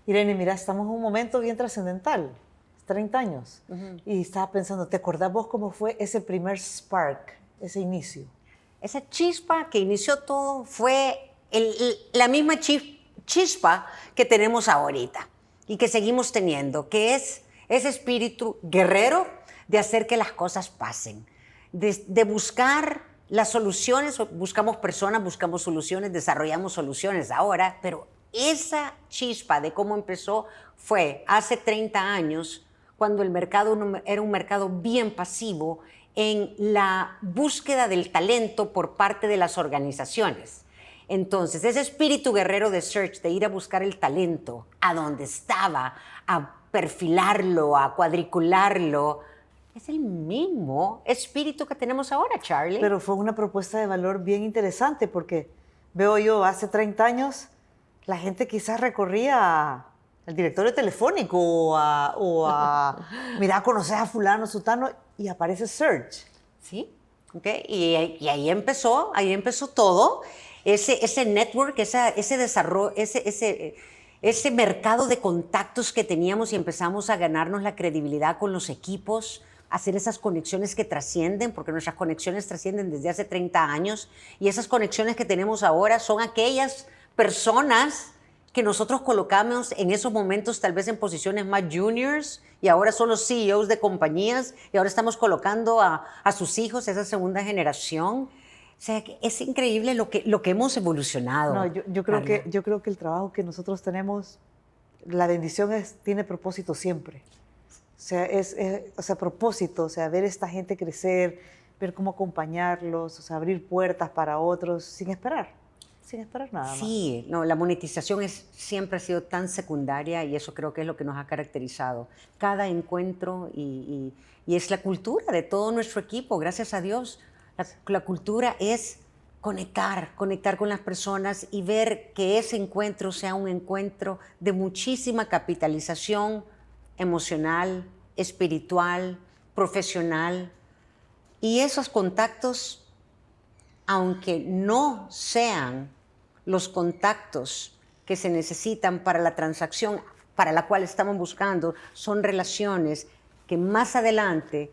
Irene, mira, estamos en un momento bien trascendental, 30 años. Y estaba pensando, ¿te acordás vos cómo fue ese primer spark, ese inicio? Esa chispa que inició todo fue la misma chispa que tenemos ahorita y que seguimos teniendo, que es ese espíritu guerrero de hacer que las cosas pasen, de buscar las soluciones. Buscamos personas, buscamos soluciones, desarrollamos soluciones ahora, pero esa chispa de cómo empezó fue hace 30 años, cuando el mercado era un mercado bien pasivo en la búsqueda del talento por parte de las organizaciones. Entonces, ese espíritu guerrero de Search, de ir a buscar el talento a donde estaba, a perfilarlo, a cuadricularlo, es el mismo espíritu que tenemos ahora, Charlie. Pero fue una propuesta de valor bien interesante porque veo yo hace 30 años la gente quizás recorría al directorio telefónico mira, conoces a fulano, sutano y aparece Search. Sí, okay. Y ahí empezó todo. Ese network, ese desarrollo, ese mercado de contactos que teníamos, y empezamos a ganarnos la credibilidad con los equipos, hacer esas conexiones que trascienden, porque nuestras conexiones trascienden desde hace 30 años, y esas conexiones que tenemos ahora son aquellas personas que nosotros colocamos en esos momentos tal vez en posiciones más juniors, y ahora son los CEOs de compañías, y ahora estamos colocando a sus hijos, esa segunda generación. O sea, es increíble lo que hemos evolucionado. No, yo creo que el trabajo que nosotros tenemos, la bendición tiene propósito siempre. O sea, o sea, propósito, o sea, ver esta gente crecer, ver cómo acompañarlos, o sea, abrir puertas para otros sin esperar nada más. Sí, no, la monetización siempre ha sido tan secundaria, y eso creo que es lo que nos ha caracterizado. Cada encuentro y es la cultura de todo nuestro equipo, gracias a Dios. La cultura es conectar con las personas y ver que ese encuentro sea un encuentro de muchísima capitalización emocional, espiritual, profesional. Y esos contactos, aunque no sean los contactos que se necesitan para la transacción para la cual estamos buscando, son relaciones que más adelante,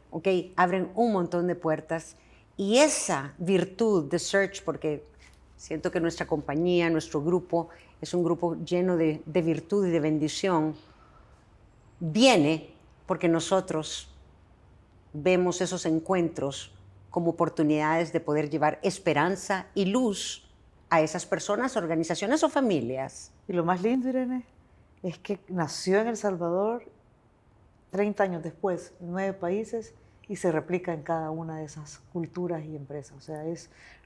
abren un montón de puertas. Y esa virtud de Search, porque siento que nuestra compañía, nuestro grupo, es un grupo lleno de virtud y de bendición, viene porque nosotros vemos esos encuentros como oportunidades de poder llevar esperanza y luz a esas personas, organizaciones o familias. Y lo más lindo, Irene, es que nació en El Salvador 30 años después, en 9 países, y se replica en cada una de esas culturas y empresas. O sea,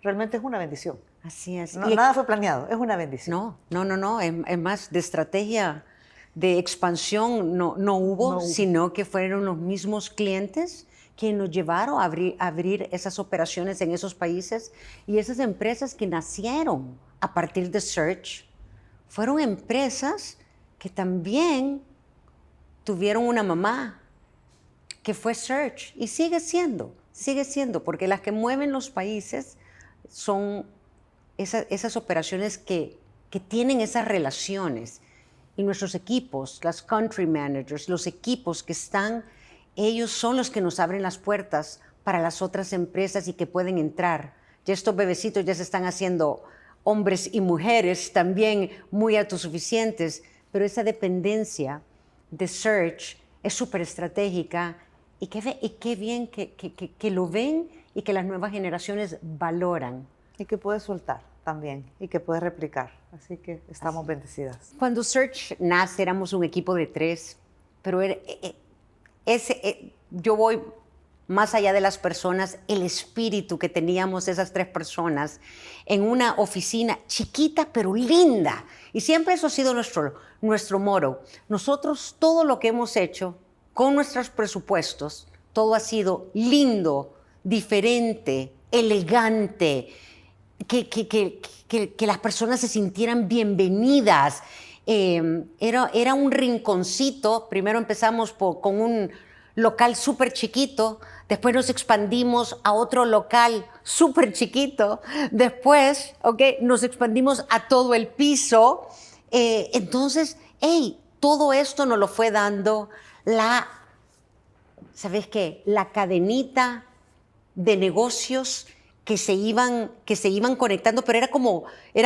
realmente es una bendición. Así es. No, nada fue planeado, es una bendición. No. Es más, de estrategia de expansión no hubo, sino que fueron los mismos clientes quienes nos llevaron a abrir esas operaciones en esos países. Y esas empresas que nacieron a partir de Search fueron empresas que también tuvieron una mamá que fue Search, y sigue siendo, porque las que mueven los países son esas operaciones que tienen esas relaciones. Y nuestros equipos, las country managers, los equipos que están, ellos son los que nos abren las puertas para las otras empresas y que pueden entrar. Ya estos bebecitos ya se están haciendo hombres y mujeres también muy autosuficientes, pero esa dependencia de Search es súper estratégica, y qué bien que lo ven y que las nuevas generaciones valoran. Y que puedes soltar también, y que puedes replicar. Así que estamos bendecidas. Cuando Search nace, éramos un equipo de 3, pero yo voy más allá de las personas, el espíritu que teníamos esas 3 personas en una oficina chiquita pero linda. Y siempre eso ha sido nuestro motto. Nosotros todo lo que hemos hecho con nuestros presupuestos, todo ha sido lindo, diferente, elegante, que las personas se sintieran bienvenidas. Era un rinconcito. Primero empezamos con un local súper chiquito, después nos expandimos a otro local súper chiquito, después nos expandimos a todo el piso. Entonces, todo esto nos lo fue dando ¿sabes qué? La cadenita de negocios que se iban conectando, pero era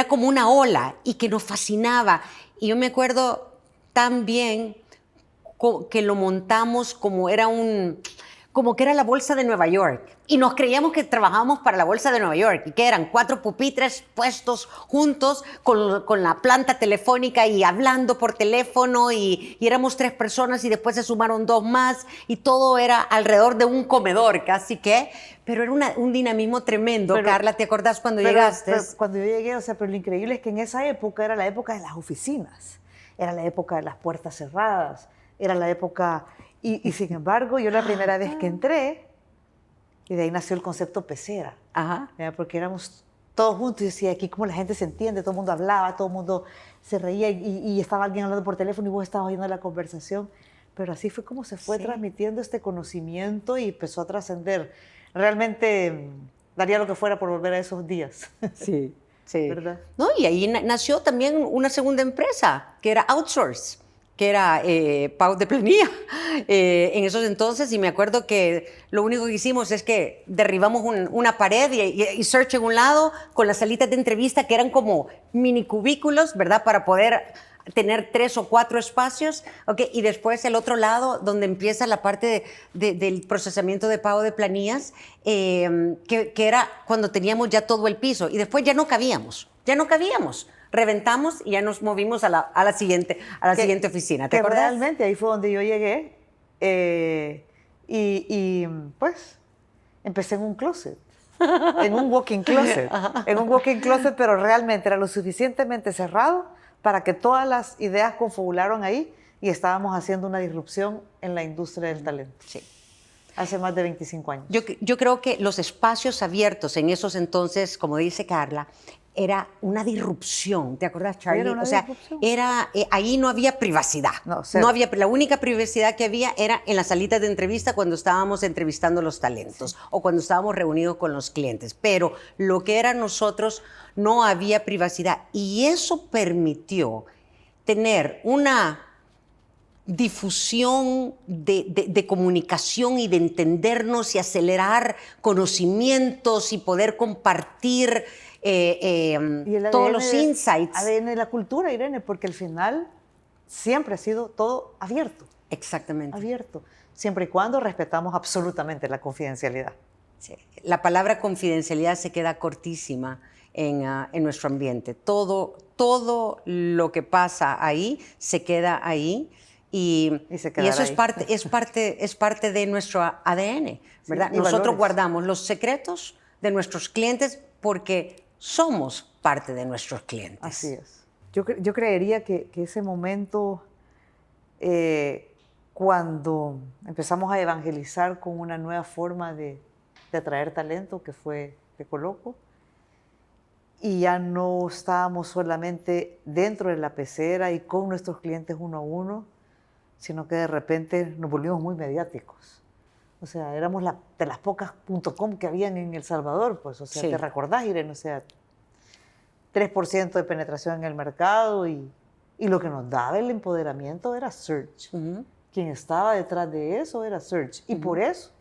como una ola y que nos fascinaba. Y yo me acuerdo tan bien que lo montamos como que era la Bolsa de Nueva York. Y nos creíamos que trabajábamos para la Bolsa de Nueva York y que eran 4 pupitres puestos juntos con la planta telefónica y hablando por teléfono y éramos 3 personas y después se sumaron 2 más y todo era alrededor de un comedor casi que, pero era un dinamismo tremendo. Carla, ¿te acordás cuando llegaste? Pero cuando yo llegué, o sea, pero lo increíble es que en esa época era la época de las oficinas, era la época de las puertas cerradas, era la época... Y sin embargo, yo la primera vez que entré, y de ahí nació el concepto pecera, Ajá. porque éramos todos juntos y decía, aquí como la gente se entiende, todo el mundo hablaba, todo el mundo se reía y estaba alguien hablando por teléfono y vos estabas oyendo la conversación. Pero así fue como se fue transmitiendo este conocimiento y empezó a trascender. Realmente daría lo que fuera por volver a esos días. Sí, sí. ¿Verdad? No, y ahí nació también una segunda empresa, que era Outsource, que era Pau de Planilla en esos entonces. Y me acuerdo que lo único que hicimos es que derribamos una pared y Search en un lado, con las salitas de entrevista que eran como mini cubículos, ¿verdad? Para poder tener 3 o 4 espacios, ¿okay? Y después el otro lado, donde empieza la parte del procesamiento de pago de planillas, que era cuando teníamos ya todo el piso. Y después ya no cabíamos. Reventamos y ya nos movimos a la siguiente oficina. ¿Te acuerdas? Realmente ahí fue donde yo llegué pues empecé en un closet, en un walk-in closet, pero realmente era lo suficientemente cerrado para que todas las ideas confabularon ahí y estábamos haciendo una disrupción en la industria del talento. Sí. Hace más de 25 años. Yo creo que los espacios abiertos en esos entonces, como dice Carla, era una disrupción. ¿Te acuerdas, Charlie? Era una disrupción. Ahí no había privacidad. No había, la única privacidad que había era en las salitas de entrevista cuando estábamos entrevistando los talentos o cuando estábamos reunidos con los clientes. Pero lo que era nosotros no había privacidad. Y eso permitió tener una difusión de comunicación y de entendernos y acelerar conocimientos y poder compartir todos los insights. ADN de la cultura, Irene, porque al final siempre ha sido todo abierto. Exactamente. Abierto, siempre y cuando respetamos absolutamente la confidencialidad. Sí. La palabra confidencialidad se queda cortísima en nuestro ambiente. Todo lo que pasa ahí se queda ahí. Y eso es parte de nuestro ADN, ¿verdad? Sí, nosotros valores. Guardamos los secretos de nuestros clientes porque somos parte de nuestros clientes. Así es. Yo creería que ese momento, cuando empezamos a evangelizar con una nueva forma de atraer talento, que fue Te Coloco, y ya no estábamos solamente dentro de la pecera y con nuestros clientes uno a uno, sino que de repente nos volvimos muy mediáticos. O sea, éramos de las pocas .com que habían en El Salvador, pues, o sea, Sí. ¿te recordás, Irene? O sea, 3% de penetración en el mercado y lo que nos daba el empoderamiento era Search. Uh-huh. Quien estaba detrás de eso era Search. Y por eso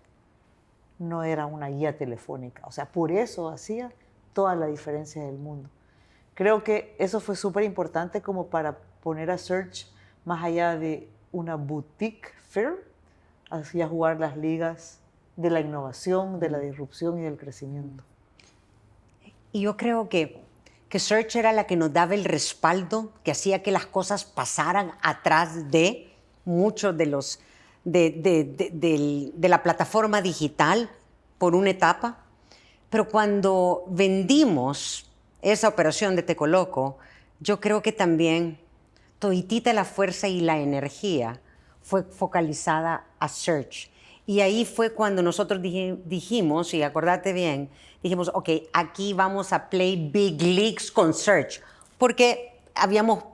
no era una guía telefónica. O sea, por eso hacía toda la diferencia del mundo. Creo que eso fue súper importante como para poner a Search más allá de una boutique firm, hacía jugar las ligas de la innovación, de la disrupción y del crecimiento. Y yo creo que Search era la que nos daba el respaldo, que hacía que las cosas pasaran atrás de muchos de la plataforma digital por una etapa. Pero cuando vendimos esa operación de Te Coloco, yo creo que también toditita la fuerza y la energía fue focalizada a Search. Y ahí fue cuando nosotros dijimos, y acordate bien, dijimos, ok, aquí vamos a play big leagues con Search, porque habíamos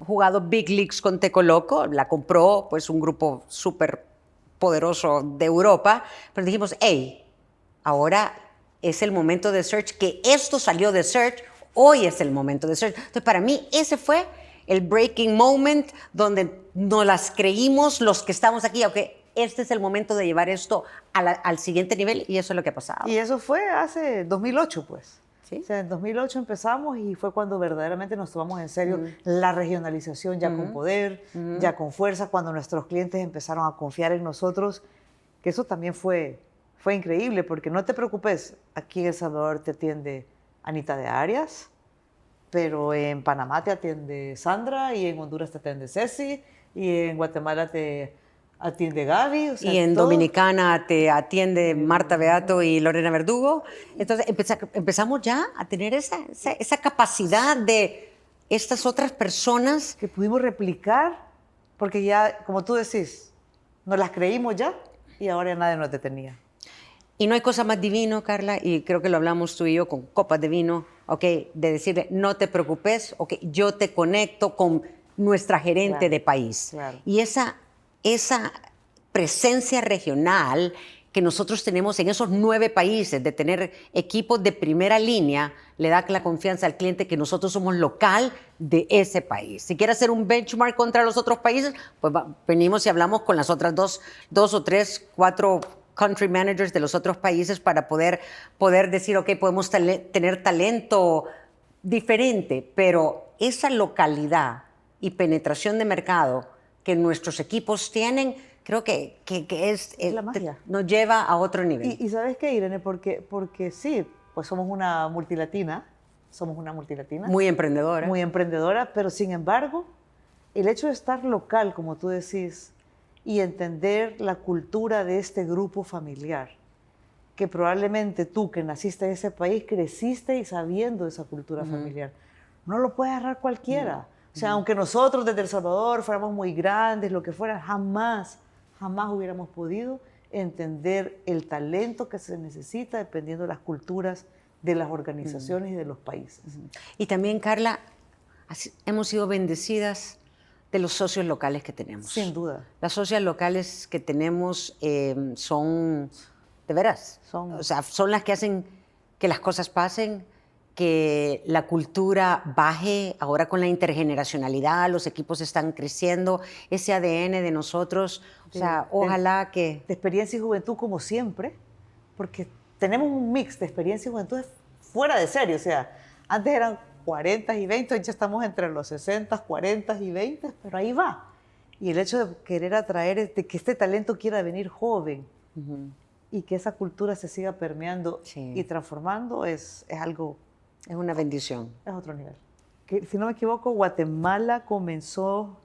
jugado big leagues con Te Coloco, la compró pues un grupo súper poderoso de Europa, pero dijimos, hey, ahora es el momento de Search, que esto salió de Search, hoy es el momento de Search. Entonces, para mí, ese fue el breaking moment donde nos las creímos los que estamos aquí, aunque este es el momento de llevar esto al siguiente nivel y eso es lo que ha pasado. Y eso fue hace 2008, pues. ¿Sí? O sea, en 2008 empezamos y fue cuando verdaderamente nos tomamos en serio la regionalización ya con poder, ya con fuerza, cuando nuestros clientes empezaron a confiar en nosotros, que eso también fue increíble, porque no te preocupes, aquí en El Salvador te atiende Anita de Arias, pero en Panamá te atiende Sandra, y en Honduras te atiende Ceci, y en Guatemala te atiende Gaby. O sea, Y en todo. Dominicana te atiende Marta Beato y Lorena Verdugo. Entonces empezamos ya a tener esa capacidad de estas otras personas. Que pudimos replicar, porque ya, como tú decís, nos las creímos ya y ahora ya nadie nos detenía. Y no hay cosa más divino, Carla, y creo que lo hablamos tú y yo con copas de vino, ¿ok? De decirle, no te preocupes, ¿ok? Yo te conecto con nuestra gerente Claro, de país. claro. Y esa presencia regional que nosotros tenemos en esos 9 países, de tener equipos de primera línea, le da la confianza al cliente que nosotros somos local de ese país. Si quiere hacer un benchmark contra los otros países, pues venimos y hablamos con las otras dos o tres, 4 country managers de los otros países para poder decir, ok, podemos tener talento diferente, pero esa localidad y penetración de mercado que nuestros equipos tienen, creo que es la magia. nos lleva a otro nivel. Y ¿sabes qué, Irene? Porque sí, pues somos una multilatina, Muy emprendedora. muy emprendedora, pero sin embargo, el hecho de estar local, como tú decís, y entender la cultura de este grupo familiar, que probablemente tú que naciste en ese país, creciste y sabiendo esa cultura familiar, no lo puede agarrar cualquiera. O sea, aunque nosotros desde El Salvador fuéramos muy grandes, lo que fuera, jamás hubiéramos podido entender el talento que se necesita dependiendo de las culturas de las organizaciones y de los países. Y también, Carla, hemos sido bendecidas de los socios locales que tenemos. Sin duda. Las socias locales que tenemos son, de veras, o sea, son las que hacen que las cosas pasen, que la cultura baje. Ahora con la intergeneracionalidad, los equipos están creciendo, ese ADN de nosotros, o sea, ojalá que... De experiencia y juventud como siempre, porque tenemos un mix de experiencia y juventud fuera de serie. O sea, antes eran 40 y 20, hoy ya estamos entre los 60, 40 y 20, pero ahí va. Y el hecho de querer atraer, de que este talento quiera venir joven y que esa cultura se siga permeando y transformando es algo... Es una bendición. Es otro nivel. Que, si no me equivoco, Guatemala comenzó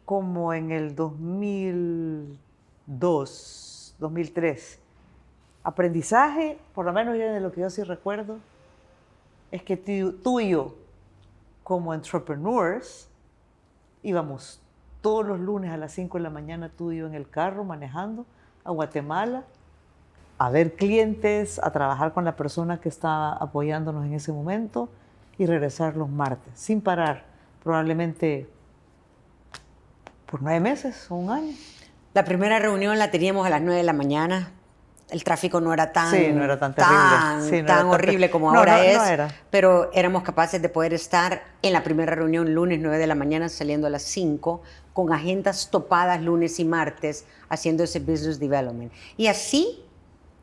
como en el 2002, 2003. Aprendizaje, por lo menos de lo que yo sí recuerdo, es que tú y yo, como entrepreneurs, íbamos todos los lunes a las 5 de la mañana, tú y yo en el carro manejando a Guatemala, a ver clientes, a trabajar con la persona que está apoyándonos en ese momento y regresar los martes, sin parar, probablemente por 9 meses o un año. La primera reunión la teníamos a las 9 de la mañana. El tráfico no era tan, no era tan terrible. Tan horrible como ahora es, no era. pero éramos capaces de poder estar en la primera reunión lunes 9 de la mañana, saliendo a las 5, con agendas topadas lunes y martes, haciendo ese business development. Y así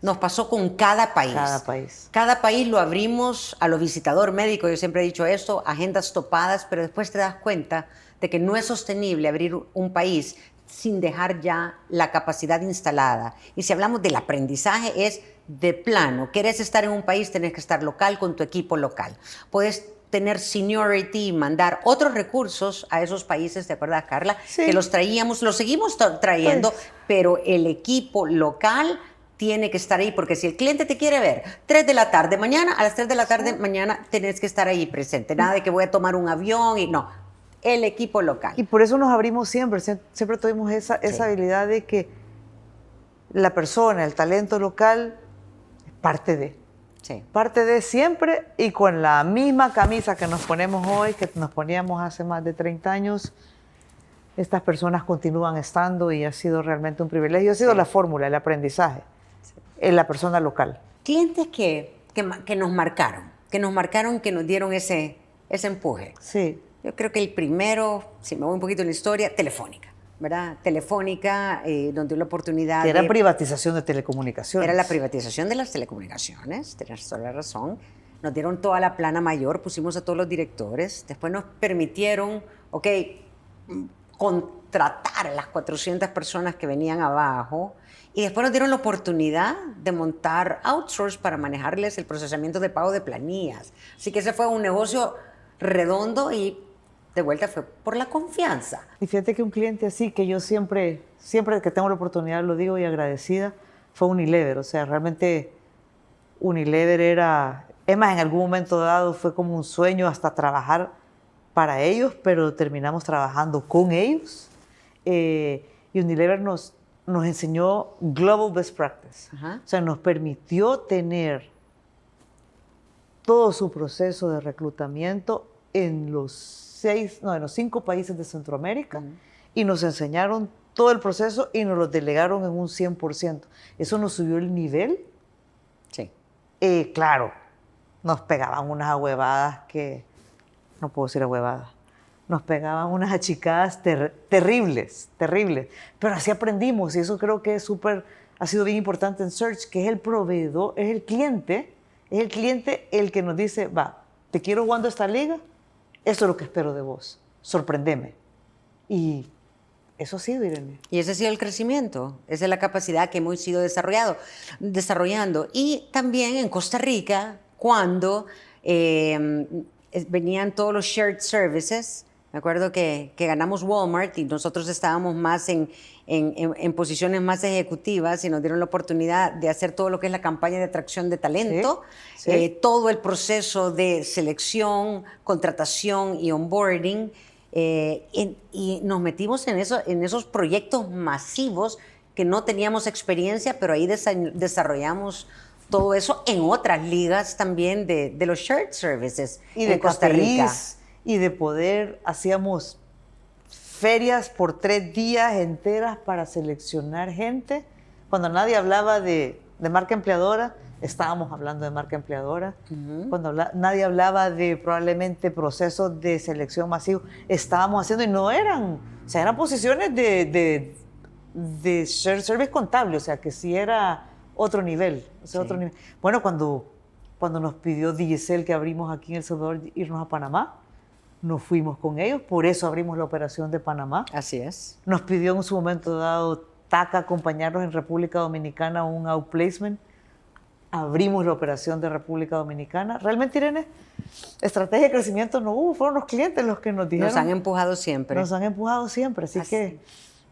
nos pasó con cada país. Cada país. Cada país lo abrimos a lo visitador médico, yo siempre he dicho esto, agendas topadas, pero después te das cuenta de que no es sostenible abrir un país sin dejar ya la capacidad instalada. Y si hablamos del aprendizaje, es de plano. ¿Querés estar en un país? Tenés que estar local con tu equipo local. Puedes tener seniority y mandar otros recursos a esos países, ¿te acuerdas, Carla? Sí. Que los traíamos, los seguimos trayendo, pues, pero el equipo local tiene que estar ahí, porque si el cliente te quiere ver 3 de la tarde mañana, a las 3 de la tarde mañana tenés que estar ahí presente. Nada de que voy a tomar un avión y no. El equipo local. Y por eso nos abrimos siempre tuvimos esa habilidad de que la persona, el talento local, es parte de. Sí. Parte de siempre, y con la misma camisa que nos ponemos hoy, que nos poníamos hace más de 30 años, estas personas continúan estando y ha sido realmente un privilegio. Ha sido la fórmula, el aprendizaje, en la persona local. Clientes que nos marcaron, que nos dieron ese empuje. Sí. Yo creo que el primero, si me voy un poquito en la historia, Telefónica, ¿verdad? Telefónica nos dio la oportunidad Que era privatización de telecomunicaciones. Era la privatización de las telecomunicaciones, tienes toda la razón. Nos dieron toda la plana mayor, pusimos a todos los directores, después nos permitieron, ok, contratar a las 400 personas que venían abajo y después nos dieron la oportunidad de montar outsource para manejarles el procesamiento de pago de planillas. Así que ese fue un negocio redondo y de vuelta fue por la confianza. Y fíjate que un cliente así, que yo siempre que tengo la oportunidad lo digo y agradecida, fue Unilever. O sea, realmente Unilever era, es más, en algún momento dado fue como un sueño hasta trabajar para ellos, pero terminamos trabajando con ellos. Y Unilever nos enseñó Global Best Practice. Ajá. O sea, nos permitió tener todo su proceso de reclutamiento en los 5 países de Centroamérica, y nos enseñaron todo el proceso y nos lo delegaron en un 100%. Eso nos subió el nivel. Sí. Claro, nos pegaban unas ahuevadas que, no puedo decir ahuevadas, nos pegaban unas achicadas terribles, pero así aprendimos, y eso creo que ha sido bien importante en Search, que es el proveedor, es el cliente el que nos dice, va, te quiero jugando esta liga, esto es lo que espero de vos, sorprendeme. Y eso ha sido, Irene. Y ese ha sido el crecimiento, esa es la capacidad que hemos ido desarrollando. Y también en Costa Rica, cuando venían todos los shared services, me acuerdo que ganamos Walmart y nosotros estábamos más en posiciones más ejecutivas y nos dieron la oportunidad de hacer todo lo que es la campaña de atracción de talento, sí. Todo el proceso de selección, contratación y onboarding. Y nos metimos en esos proyectos masivos que no teníamos experiencia, pero ahí desarrollamos todo eso en otras ligas también de los shared services y de Costa Rica. Y de poder, hacíamos ferias por 3 días enteras para seleccionar gente. Cuando nadie hablaba de marca empleadora, estábamos hablando de marca empleadora. Cuando nadie hablaba de probablemente procesos de selección masivo, estábamos haciendo, y no eran, o sea, eran posiciones de shared service contable, o sea, que sí era otro nivel. O sea, sí. Otro nivel. Bueno, cuando nos pidió Digicel que abrimos aquí en El Salvador irnos a Panamá, nos fuimos con ellos, por eso abrimos la operación de Panamá. Así es. Nos pidió en su momento dado TAC acompañarnos en República Dominicana a un outplacement. Abrimos la operación de República Dominicana. Realmente, Irene, estrategia de crecimiento no hubo, fueron los clientes los que nos dijeron. Nos han empujado siempre. Nos han empujado siempre, así que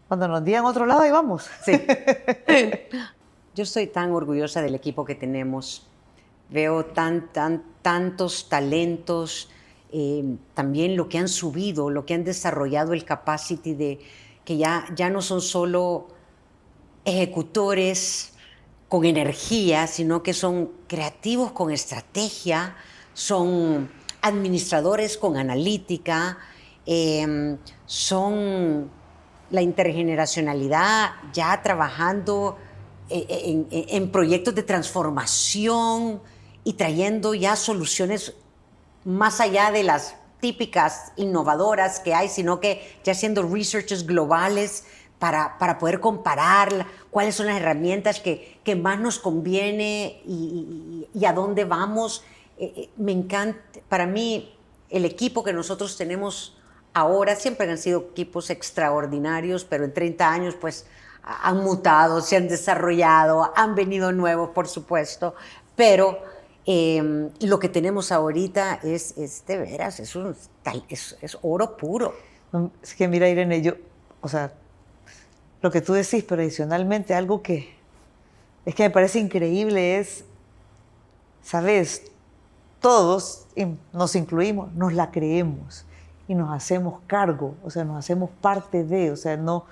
cuando nos digan otro lado, ahí vamos. Sí. Yo estoy tan orgullosa del equipo que tenemos. Veo tantos talentos, también lo que han subido, lo que han desarrollado el capacity de que ya no son solo ejecutores con energía, sino que son creativos con estrategia, son administradores con analítica, son la intergeneracionalidad ya trabajando en proyectos de transformación y trayendo ya soluciones más allá de las típicas innovadoras que hay, sino que ya haciendo researches globales para poder comparar cuáles son las herramientas que más nos conviene y a dónde vamos. Me encanta, para mí, el equipo que nosotros tenemos ahora, siempre han sido equipos extraordinarios, pero en 30 años pues han mutado, se han desarrollado, han venido nuevos, por supuesto, pero lo que tenemos ahorita es de veras, es oro puro. Es que mira, Irene, o sea, lo que tú decís, pero adicionalmente algo que es que me parece increíble es, ¿sabes? Todos, nos incluimos, nos la creemos y nos hacemos cargo, o sea, nos hacemos parte de, o sea, no...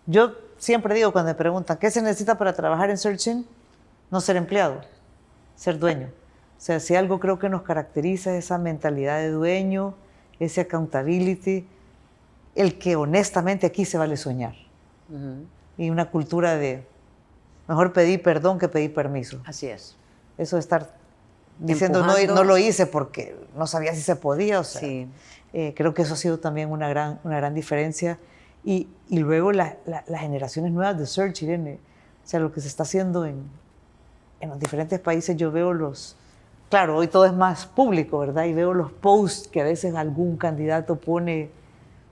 Yo siempre digo cuando me preguntan, ¿qué se necesita para trabajar en Searching? No ser empleado, ser dueño. O sea, si algo creo que nos caracteriza es esa mentalidad de dueño, ese accountability, el que honestamente aquí se vale soñar. Y una cultura de mejor pedir perdón que pedir permiso. Así es. Eso de estar diciendo no lo hice porque no sabía si se podía, o sea, sí. Creo que eso ha sido también una gran diferencia. Y luego las generaciones nuevas de Search, Irene, o sea, lo que se está haciendo en los diferentes países, yo veo claro, hoy todo es más público, ¿verdad? Y veo los posts que a veces algún candidato pone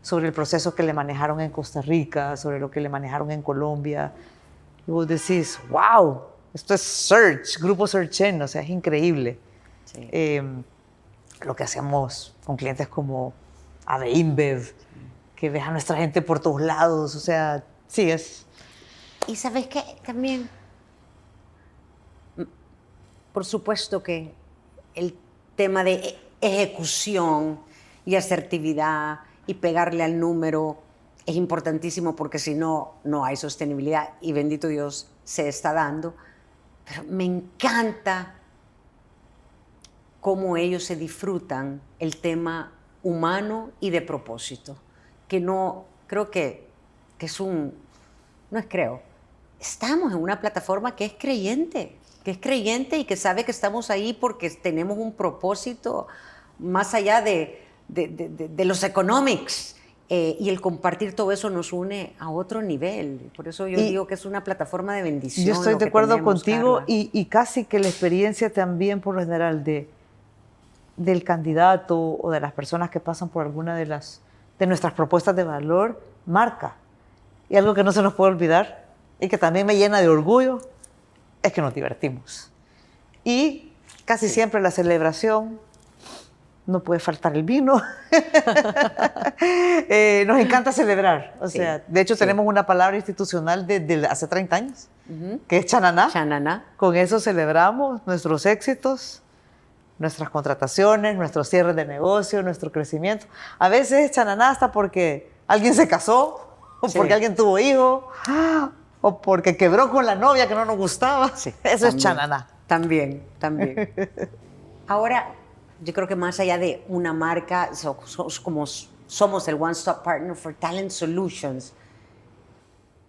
sobre el proceso que le manejaron en Costa Rica, sobre lo que le manejaron en Colombia. Y vos decís, wow, esto es Search, Grupo Searchen, o sea, es increíble. Sí. Lo que hacemos con clientes como AB InBev, que ves a nuestra gente por todos lados, o sea, sí es. Y sabes qué, también, por supuesto que el tema de ejecución y asertividad y pegarle al número es importantísimo porque si no, no hay sostenibilidad y bendito Dios se está dando. Pero me encanta cómo ellos se disfrutan el tema humano y de propósito, que no, creo que es no es creo, estamos en una plataforma que es creyente y que sabe que estamos ahí porque tenemos un propósito más allá de los economics, y el compartir todo eso nos une a otro nivel. Por eso yo digo que es una plataforma de bendición. Yo estoy de acuerdo contigo Carla. y casi que la experiencia también por lo general del candidato o de las personas que pasan por alguna de nuestras propuestas de valor marca. Y algo que no se nos puede olvidar y que también me llena de orgullo es que nos divertimos. Y casi siempre la celebración, no puede faltar el vino. Nos encanta celebrar. O sea, de hecho tenemos una palabra institucional desde hace 30 años, que es chananá. Chananá. Con eso celebramos nuestros éxitos, nuestras contrataciones, nuestros cierres de negocio, nuestro crecimiento. A veces es chananá hasta porque alguien se casó, o porque alguien tuvo hijo, o porque quebró con la novia que no nos gustaba. Sí, eso también, es chananá. También. Ahora, yo creo que más allá de una marca, somos el One Stop Partner for Talent Solutions.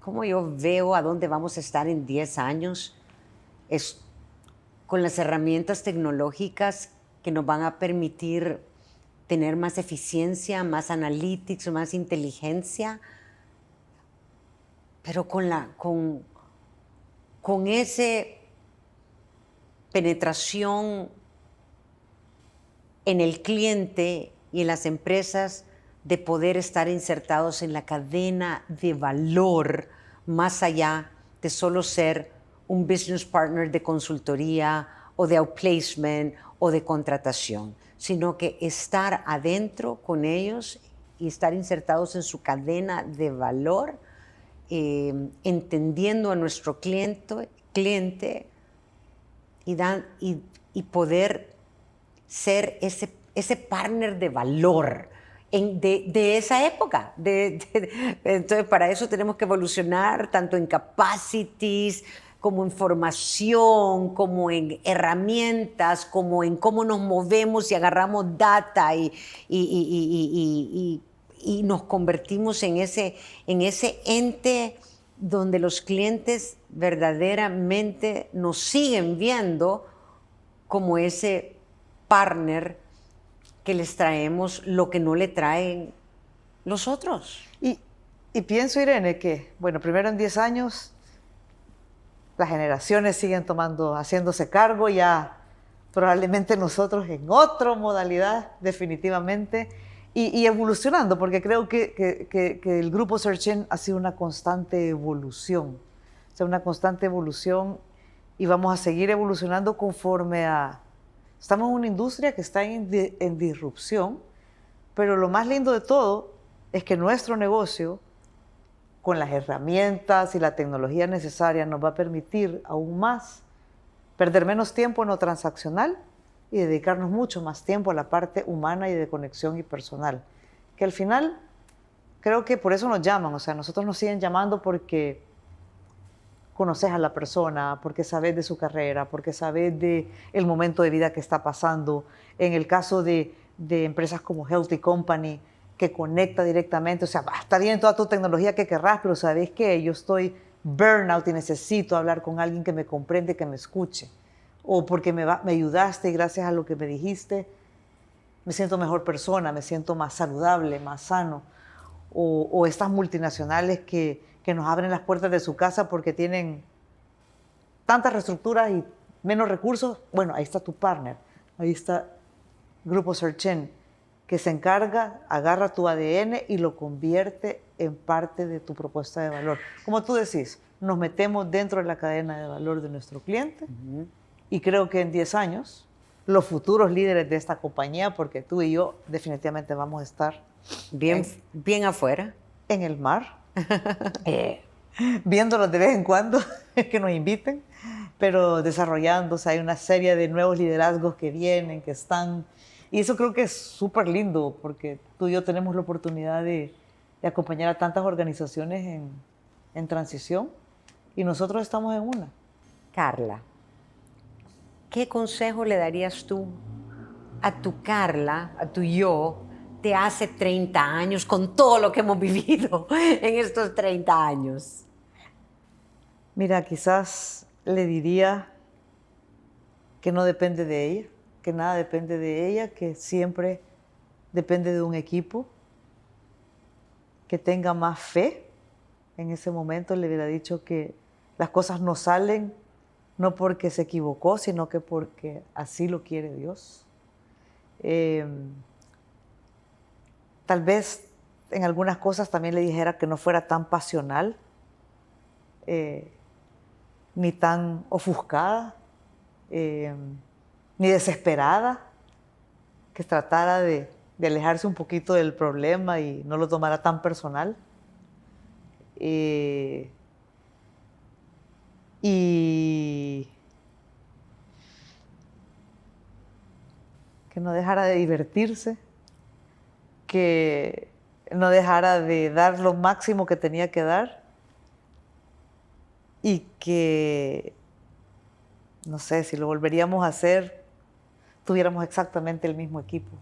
¿Cómo yo veo a dónde vamos a estar en 10 años? Es con las herramientas tecnológicas que nos van a permitir tener más eficiencia, más analytics, más inteligencia, pero con esa penetración en el cliente y en las empresas de poder estar insertados en la cadena de valor más allá de solo ser un business partner de consultoría o de outplacement o de contratación, sino que estar adentro con ellos y estar insertados en su cadena de valor, entendiendo a nuestro cliente y poder ser ese partner de valor de esa época. Entonces, para eso tenemos que evolucionar tanto en capacities, como en formación, como en herramientas, como en cómo nos movemos y agarramos data y nos convertimos en ese ente donde los clientes verdaderamente nos siguen viendo como ese partner que les traemos lo que no le traen los otros. Y pienso, Irene, que, bueno, primero en 10 años las generaciones siguen haciéndose cargo, ya probablemente nosotros en otra modalidad, definitivamente, y evolucionando, porque creo que el Grupo Searchen ha sido una constante evolución, o sea, una constante evolución, y vamos a seguir evolucionando conforme a... Estamos en una industria que está en disrupción, pero lo más lindo de todo es que nuestro negocio, con las herramientas y la tecnología necesaria, nos va a permitir aún más perder menos tiempo en lo transaccional y dedicarnos mucho más tiempo a la parte humana y de conexión y personal. Que al final, creo que por eso nos llaman, o sea, nosotros nos siguen llamando porque conoces a la persona, porque sabes de su carrera, porque sabes del momento de vida que está pasando. En el caso de empresas como Healthy Company, que conecta directamente, o sea, está bien toda tu tecnología que querrás, pero sabes que yo estoy burnout y necesito hablar con alguien que me comprende, que me escuche. o porque me ayudaste y gracias a lo que me dijiste, me siento mejor persona, me siento más saludable, más sano. O estas multinacionales que nos abren las puertas de su casa porque tienen tantas reestructuras y menos recursos. Bueno, ahí está tu partner, ahí está Grupo Search-In, que se encarga, agarra tu ADN y lo convierte en parte de tu propuesta de valor. Como tú decís, nos metemos dentro de la cadena de valor de nuestro cliente y creo que en 10 años los futuros líderes de esta compañía, porque tú y yo definitivamente vamos a estar bien afuera, en el mar, viéndolos de vez en cuando, que nos inviten, pero desarrollándose. Hay una serie de nuevos liderazgos que vienen, que están. Y eso creo que es súper lindo, porque tú y yo tenemos la oportunidad de acompañar a tantas organizaciones en transición, y nosotros estamos en una. Carla, ¿qué consejo le darías tú a tu Carla, a tu yo, de hace 30 años, con todo lo que hemos vivido en estos 30 años? Mira, quizás le diría que no depende de ella, que nada depende de ella, que siempre depende de un equipo, que tenga más fe. En ese momento le hubiera dicho que las cosas no salen no porque se equivocó, sino que porque así lo quiere Dios. Tal vez en algunas cosas también le dijera que no fuera tan pasional, ni tan ofuscada, ni desesperada, que tratara de alejarse un poquito del problema y no lo tomara tan personal. Y que no dejara de divertirse, que no dejara de dar lo máximo que tenía que dar y que, no sé, si lo volveríamos a hacer, tuviéramos exactamente el mismo equipo.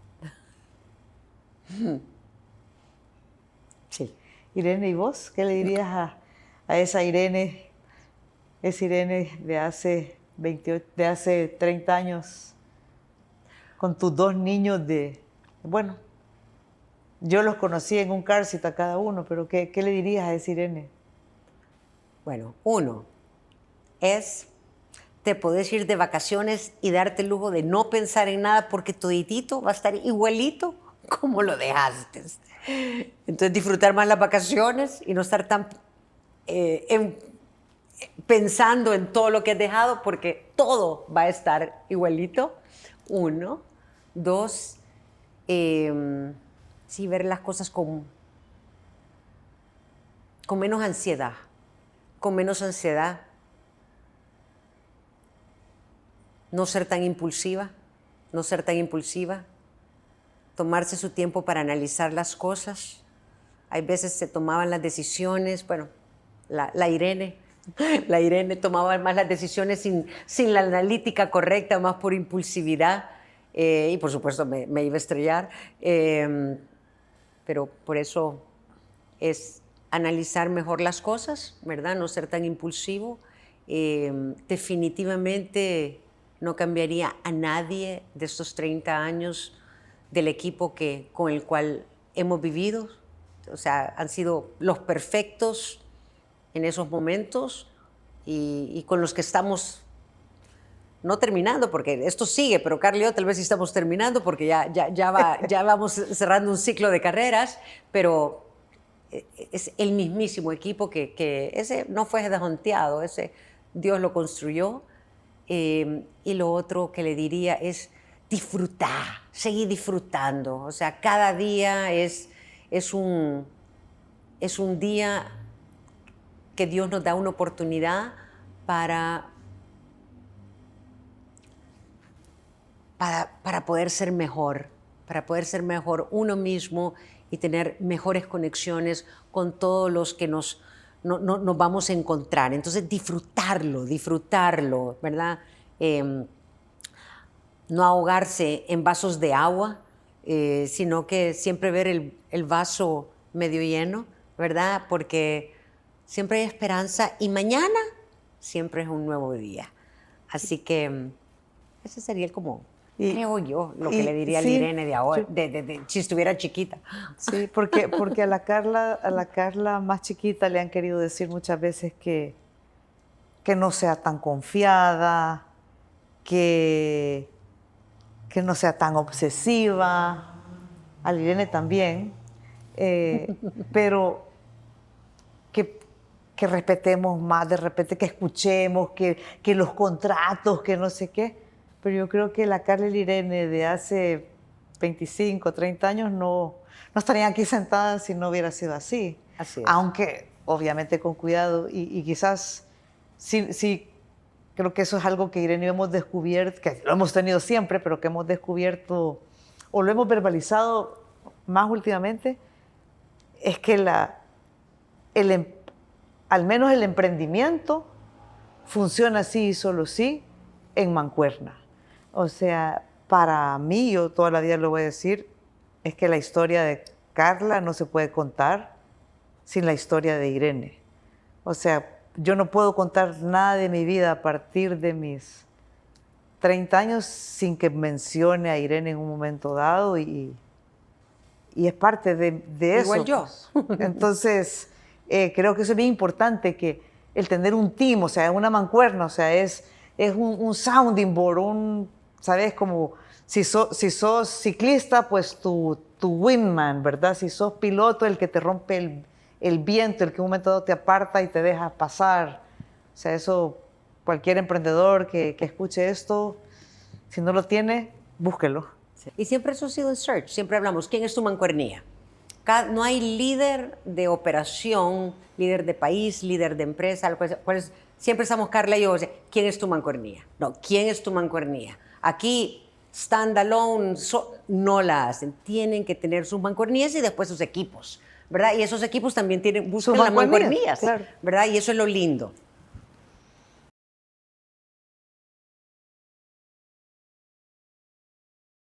Sí. Irene, ¿y vos? ¿Qué le dirías a esa Irene de hace 30 años, con tus 2 niños bueno, yo los conocí en un car seat a cada uno, pero ¿qué le dirías a esa Irene? Bueno, uno es, te podés ir de vacaciones y darte el lujo de no pensar en nada porque toditito va a estar igualito como lo dejaste. Entonces disfrutar más las vacaciones y no estar tan pensando en todo lo que has dejado porque todo va a estar igualito. Uno. Dos, sí, ver las cosas con menos ansiedad. Con menos ansiedad. No ser tan impulsiva. No ser tan impulsiva. Tomarse su tiempo para analizar las cosas. Hay veces se tomaban las decisiones, bueno, la Irene tomaba más las decisiones sin la analítica correcta, más por impulsividad. Y por supuesto me iba a estrellar. Pero por eso es analizar mejor las cosas, ¿verdad? No ser tan impulsivo. Definitivamente no cambiaría a nadie de estos 30 años del equipo con el cual hemos vivido. O sea, han sido los perfectos en esos momentos y con los que estamos no terminando, porque esto sigue, pero Carla y yo tal vez sí estamos terminando porque ya vamos cerrando un ciclo de carreras, pero es el mismísimo equipo que ese no fue desjonteado, ese Dios lo construyó. Y lo otro que le diría es disfrutar, seguir disfrutando. O sea, cada día es un día que Dios nos da una oportunidad para poder ser mejor, uno mismo y tener mejores conexiones con todos los que nos vamos a encontrar. Entonces, disfrutarlo, ¿verdad? No ahogarse en vasos de agua, sino que siempre ver el vaso medio lleno, ¿verdad? Porque siempre hay esperanza y mañana siempre es un nuevo día. Así que Ese sería el como, Y- creo yo, lo que y le diría a sí, Irene de ahora, sí. si estuviera chiquita. Sí, porque a la Carla más chiquita le han querido decir muchas veces que no sea tan confiada, que, que no sea tan obsesiva, a la Irene también, pero que, que respetemos más, de repente que escuchemos, que los contratos, que no sé qué. Pero yo creo que la Carla y la Irene de hace 25, 30 años no estarían aquí sentadas si no hubiera sido así. Así es. Aunque obviamente con cuidado y quizás sí creo que eso es algo que Irene y yo hemos descubierto, que lo hemos tenido siempre, pero que hemos descubierto o lo hemos verbalizado más últimamente, es que al menos el emprendimiento funciona así y solo sí en mancuerna. O sea, para mí, yo toda la vida lo voy a decir, es que la historia de Carla no se puede contar sin la historia de Irene. O sea, yo no puedo contar nada de mi vida a partir de mis 30 años sin que mencione a Irene en un momento dado y es parte de eso. Igual yo. Pues. Entonces, creo que eso es bien importante, que el tener un team, o sea, una mancuerna, o sea, es un sounding board, ¿sabes? Como si sos ciclista, pues tu wingman, ¿verdad? Si sos piloto, el que te rompe el viento, el que en un momento dado te aparta y te deja pasar. O sea, eso, cualquier emprendedor que escuche esto, si no lo tiene, búsquelo. Y siempre eso ha sido en Search, siempre hablamos, ¿quién es tu mancuernía? No hay líder de operación, líder de país, líder de empresa, siempre estamos Carla y yo, ¿quién es tu mancuernía? No, ¿quién es tu mancuernía? Aquí, standalone, no la hacen, tienen que tener sus mancuernías y después sus equipos, ¿verdad? Y esos equipos también buscan las mancuernías, claro. ¿verdad? Y eso es lo lindo.